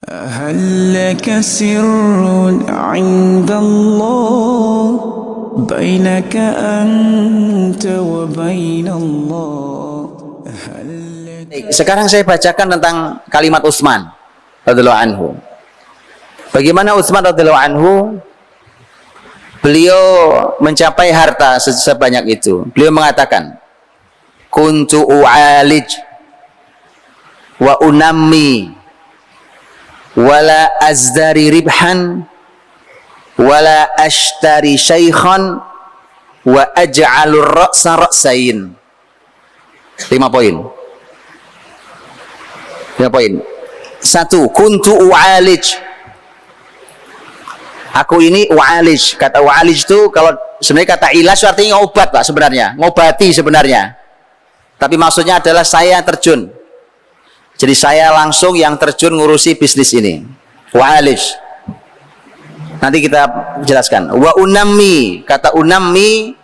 هل لك سر عند الله بينك أنت وبين الله هل لك... Sekarang saya bacakan tentang kalimat Utsman radhiyallahu anhu. Bagaimana Utsman radhiyallahu anhu beliau mencapai harta sebanyak itu. Beliau mengatakan, kuntu u'alij wa unammi wala azdari ribhan wala ashtari syaikhan wa aj'alur ra'sa ra'sain. 5 poin. 5 poin. 1. Kuntu u'alij. Aku ini u'alij. Kata u'alij itu kalau sebenarnya kata ilaj artinya obat Pak sebenarnya, ngobati sebenarnya. Tapi maksudnya adalah saya terjun. Jadi saya langsung yang terjun ngurusi bisnis ini. U'alij. Nanti kita jelaskan. Wa unammi, kata unammi,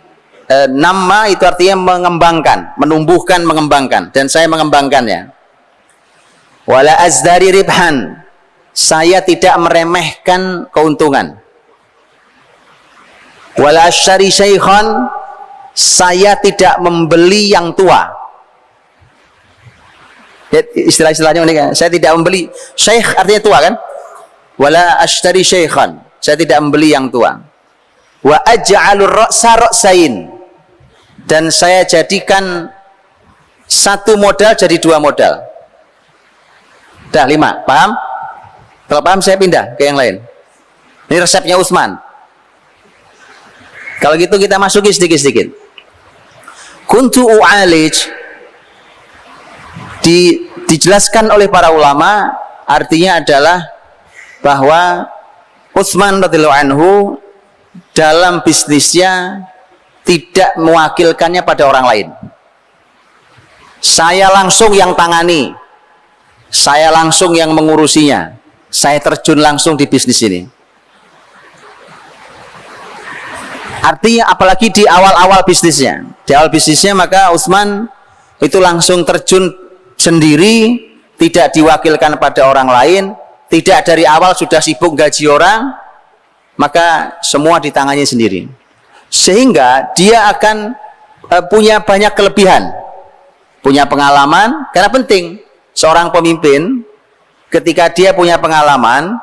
nama itu artinya mengembangkan, menumbuhkan, mengembangkan, dan saya mengembangkannya. Wala azdari ribhan, saya tidak meremehkan keuntungan. Wala asyari syaikhan, saya tidak membeli yang tua. Istilah-istilahnya ini kan, saya tidak membeli. Syekh artinya tua kan? Wala ashtari syaikhan, saya tidak membeli yang tua. Wa aj'alur ra'sa ra'sain, dan saya jadikan satu modal jadi 2 modal. Dah 5, paham? Kalau paham saya pindah ke yang lain. Ini resepnya Utsman. Kalau gitu kita masuki sedikit-sedikit. Kuntu u'alij dijelaskan oleh para ulama, artinya adalah bahwa Utsman radhiyallahu anhu dalam bisnisnya tidak mewakilkannya pada orang lain. Saya langsung yang tangani, saya langsung yang mengurusinya, saya terjun langsung di bisnis ini. Artinya apalagi di awal-awal bisnisnya, maka Utsman itu langsung terjun sendiri, tidak diwakilkan pada orang lain, tidak dari awal sudah sibuk gaji orang, maka semua di tangannya sendiri. Sehingga dia akan punya banyak kelebihan, punya pengalaman. Karena penting seorang pemimpin ketika dia punya pengalaman,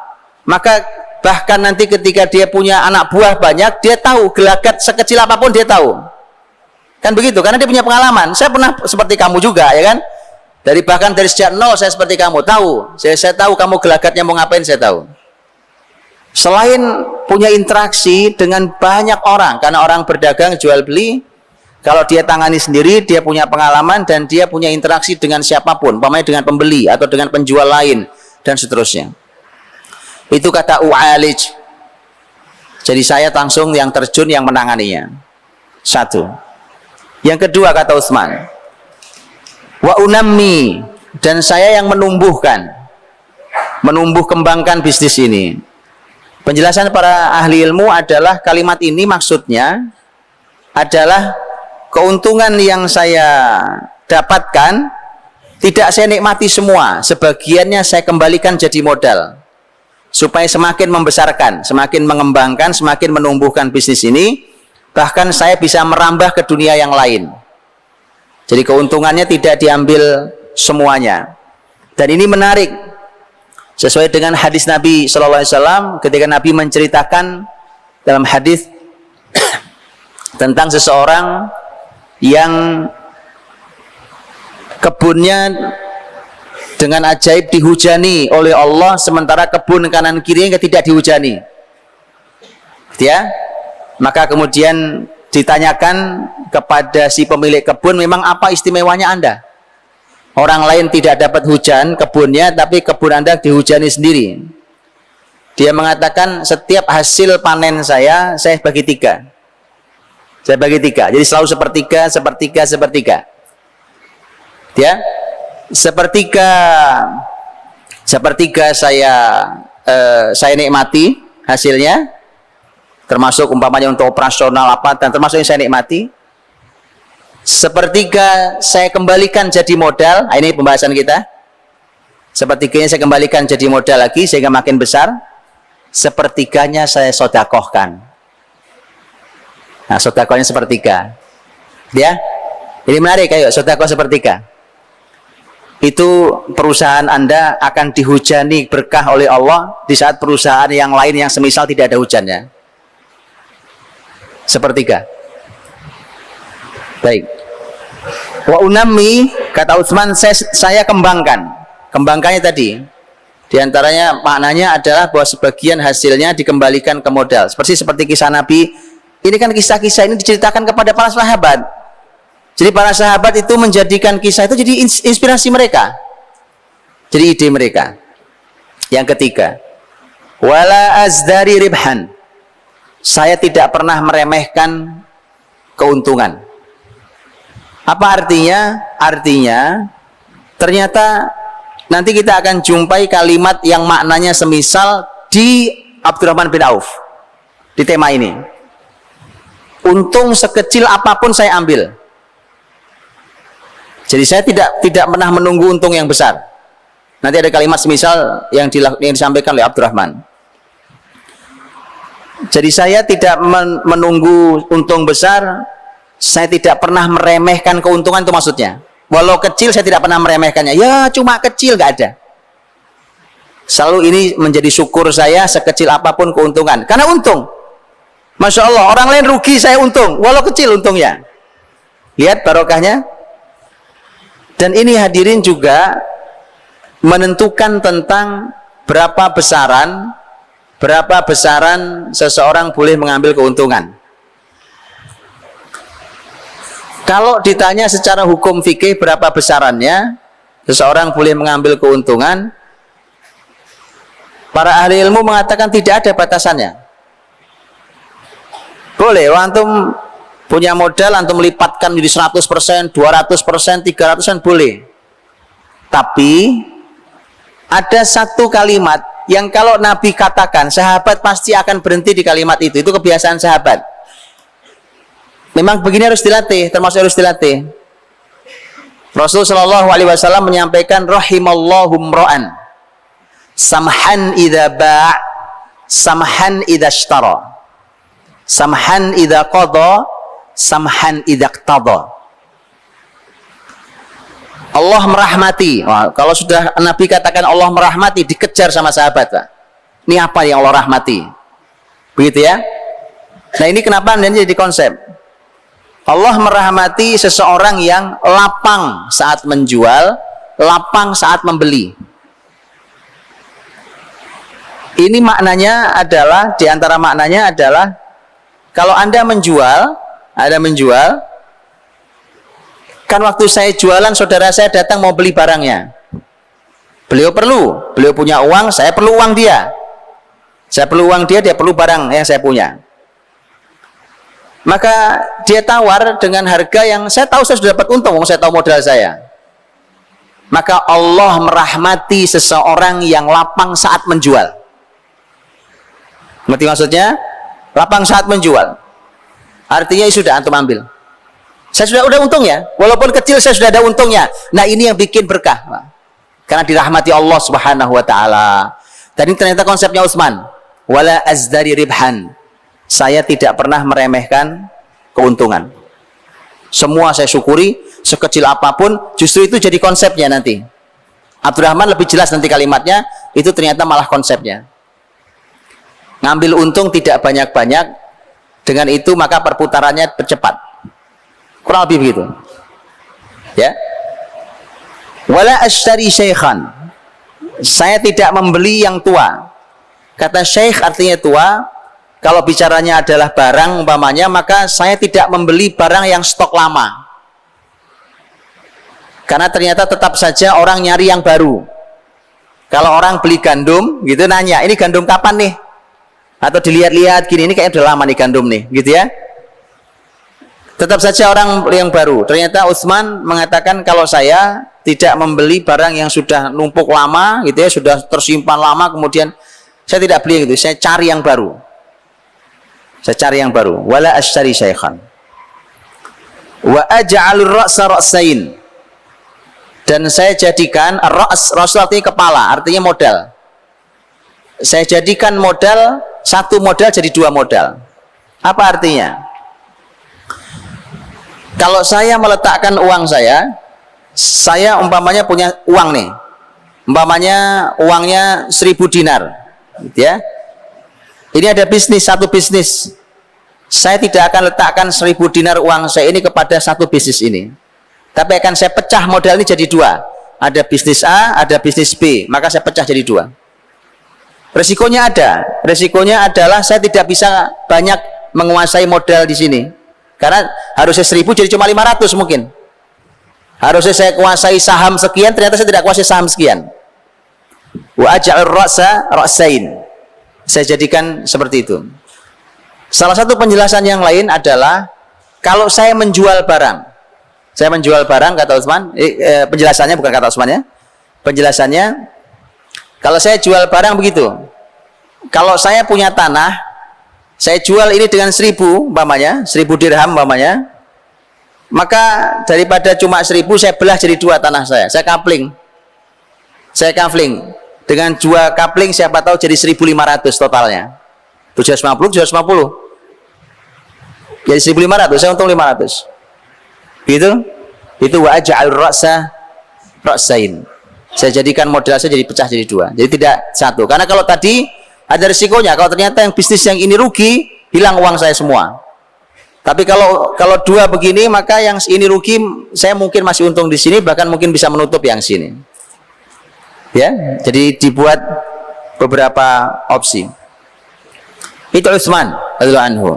maka bahkan nanti ketika dia punya anak buah banyak, dia tahu gelagat sekecil apapun dia tahu. Kan begitu, karena dia punya pengalaman. Saya pernah seperti kamu juga, ya kan? Bahkan dari sejak nol saya seperti kamu, tahu. Saya tahu kamu gelagatnya mau ngapain, saya tahu. Selain punya interaksi dengan banyak orang, karena orang berdagang jual beli, kalau dia tangani sendiri, dia punya pengalaman dan dia punya interaksi dengan siapapun, umpamanya dengan pembeli atau dengan penjual lain dan seterusnya. Itu kata u'alij. Jadi saya langsung yang terjun, yang menanganinya. 1. Yang kedua kata Utsman, wa unammi, dan saya yang menumbuh kembangkan bisnis ini. Penjelasan para ahli ilmu adalah kalimat ini maksudnya adalah keuntungan yang saya dapatkan tidak saya nikmati semua, sebagiannya saya kembalikan jadi modal supaya semakin membesarkan, semakin mengembangkan, semakin menumbuhkan bisnis ini, bahkan saya bisa merambah ke dunia yang lain. Jadi keuntungannya tidak diambil semuanya. Dan ini menarik sesuai dengan hadis Nabi SAW ketika Nabi menceritakan dalam hadis tentang seseorang yang kebunnya dengan ajaib dihujani oleh Allah, sementara kebun kanan kirinya tidak dihujani. Ya, maka kemudian ditanyakan kepada si pemilik kebun, memang apa istimewanya Anda? Orang lain tidak dapat hujan kebunnya, tapi kebun Anda dihujani sendiri. Dia mengatakan, setiap hasil panen saya bagi 3. Saya bagi 3. Jadi selalu sepertiga. Ya, sepertiga saya nikmati hasilnya, termasuk umpamanya untuk operasional apa, dan termasuk yang saya nikmati. Sepertiga saya kembalikan jadi modal. Nah, ini pembahasan kita. sepertiganya saya kembalikan jadi modal lagi sehingga makin besar, sepertiganya saya sodakohkan. Nah, sodakohnya sepertiga. Ya, ini menarik, ayo sodakoh sepertiga. Itu perusahaan Anda akan dihujani berkah oleh Allah di saat perusahaan yang lain yang semisal tidak ada hujannya. Sepertiga. Baik. Wa unammi, kata Utsman, saya kembangkan. Kembangkannya tadi, di antaranya maknanya adalah bahwa sebagian hasilnya dikembalikan ke modal. Seperti kisah Nabi. Ini kan kisah-kisah ini diceritakan kepada para sahabat. Jadi para sahabat itu menjadikan kisah itu jadi inspirasi mereka, jadi ide mereka. Yang ketiga, wala azdari ribhan, saya tidak pernah meremehkan keuntungan. Apa artinya? Artinya ternyata nanti kita akan jumpai kalimat yang maknanya semisal di Abdurrahman bin Auf di tema ini. Untung sekecil apapun saya ambil. Jadi saya tidak pernah menunggu untung yang besar. Nanti ada kalimat semisal yang disampaikan oleh Abdurrahman. Jadi saya tidak menunggu untung besar, saya tidak pernah meremehkan keuntungan, itu maksudnya. Walau kecil saya tidak pernah meremehkannya. Ya cuma kecil, nggak ada. Selalu ini menjadi syukur saya, sekecil apapun keuntungan. Karena untung. Masya Allah, orang lain rugi, saya untung. Walau kecil untungnya. Lihat barokahnya. Dan ini hadirin juga menentukan tentang berapa besaran seseorang boleh mengambil keuntungan. Kalau ditanya secara hukum fikih berapa besarannya seseorang boleh mengambil keuntungan, para ahli ilmu mengatakan tidak ada batasannya. Boleh, antum punya modal, antum melipatkan jadi 100%, 200%, 300% boleh. Tapi ada satu kalimat yang kalau Nabi katakan, sahabat pasti akan berhenti di kalimat itu. Itu kebiasaan sahabat. Memang begini harus dilatih, termasuk harus dilatih. Rasulullah SAW menyampaikan, rahimallahu mra'an samhan idza ba', samhan idza ishtara, samhan idza qada, samhan idza iqtada. Allah merahmati. Wah, kalau sudah Nabi katakan Allah merahmati, dikejar sama sahabat, Pak. Ini apa yang Allah rahmati? Begitu ya. Nah, ini kenapa ini jadi konsep. Allah merahmati seseorang yang lapang saat menjual, lapang saat membeli. Ini maknanya adalah, di antara maknanya adalah, kalau Anda menjual, kan waktu saya jualan, saudara saya datang mau beli barangnya. Beliau punya uang, saya perlu uang dia. Saya perlu uang dia, dia perlu barang yang saya punya. Maka dia tawar dengan harga yang saya tahu saya sudah dapat untung, saya tahu modal saya. Maka Allah merahmati seseorang yang lapang saat menjual. Ngerti maksudnya? Lapang saat menjual. Artinya sudah antum ambil. Saya sudah untung ya, walaupun kecil saya sudah ada untungnya. Nah, ini yang bikin berkah, Pak. Karena dirahmati Allah Subhanahu wa taala. Dan ini ternyata konsepnya Utsman. Wala azdari ribhan. Saya tidak pernah meremehkan keuntungan. Semua saya syukuri, sekecil apapun, justru itu jadi konsepnya nanti. Abdurrahman lebih jelas nanti kalimatnya, itu ternyata malah konsepnya. Ngambil untung tidak banyak-banyak, dengan itu maka perputarannya bercepat. Kurang lebih begitu. Ya. Wala ashtari syaikhan. Saya tidak membeli yang tua. Kata syaikh artinya tua. Kalau bicaranya adalah barang umpamanya, maka saya tidak membeli barang yang stok lama. Karena ternyata tetap saja orang nyari yang baru. Kalau orang beli gandum gitu nanya, ini gandum kapan nih? Atau dilihat-lihat gini, ini kayaknya udah lama nih gandum nih, gitu ya. Tetap saja orang yang baru. Ternyata Utsman mengatakan kalau saya tidak membeli barang yang sudah numpuk lama, gitu ya, sudah tersimpan lama, kemudian saya tidak beli gitu, saya cari yang baru. Saya cari yang baru. Wala ashtari syaikhan. Wa aj'alur ra'sa ra'sain. dan saya jadikan ra's artinya kepala, artinya modal. Saya jadikan modal, satu modal jadi dua modal. Apa artinya? Kalau saya meletakkan uang saya umpamanya punya uang nih, umpamanya uangnya 1000 dinar, gitu ya. Ini ada bisnis, satu bisnis. Saya tidak akan letakkan 1000 dinar uang saya ini kepada satu bisnis ini, tapi akan saya pecah modal ini jadi dua. Ada bisnis A, ada bisnis B, maka saya pecah jadi dua. Resikonya ada. Resikonya adalah saya tidak bisa banyak menguasai modal di sini, karena harusnya 1000 jadi cuma 500 mungkin. Harusnya saya kuasai saham sekian, ternyata saya tidak kuasai saham sekian. Wa aj'al ra'sa ra'sain. Saya jadikan seperti itu. Salah satu penjelasan yang lain adalah kalau saya menjual barang. Saya menjual barang, kata Utsman, penjelasannya bukan kata Utsman ya. Penjelasannya, kalau saya jual barang begitu. Kalau saya punya tanah, saya jual ini dengan 1000 umpamanya, 1000 dirham umpamanya, maka daripada cuma 1000 saya belah jadi dua tanah saya kapling. Saya kapling. Dengan dua kapling siapa tahu jadi 1500 totalnya. 750, 750. Jadi 1500, saya untung 500. Gitu. Itu wa aj'al ra'sa ra'sain. Saya jadikan modal saya jadi pecah jadi dua. Jadi tidak satu. Karena kalau tadi ada risikonya, kalau ternyata yang bisnis yang ini rugi, hilang uang saya semua. Tapi kalau dua begini, maka yang ini rugi, saya mungkin masih untung di sini, bahkan mungkin bisa menutup yang sini. Ya, jadi dibuat beberapa opsi. Itu Utsman radhiyallahu anhu.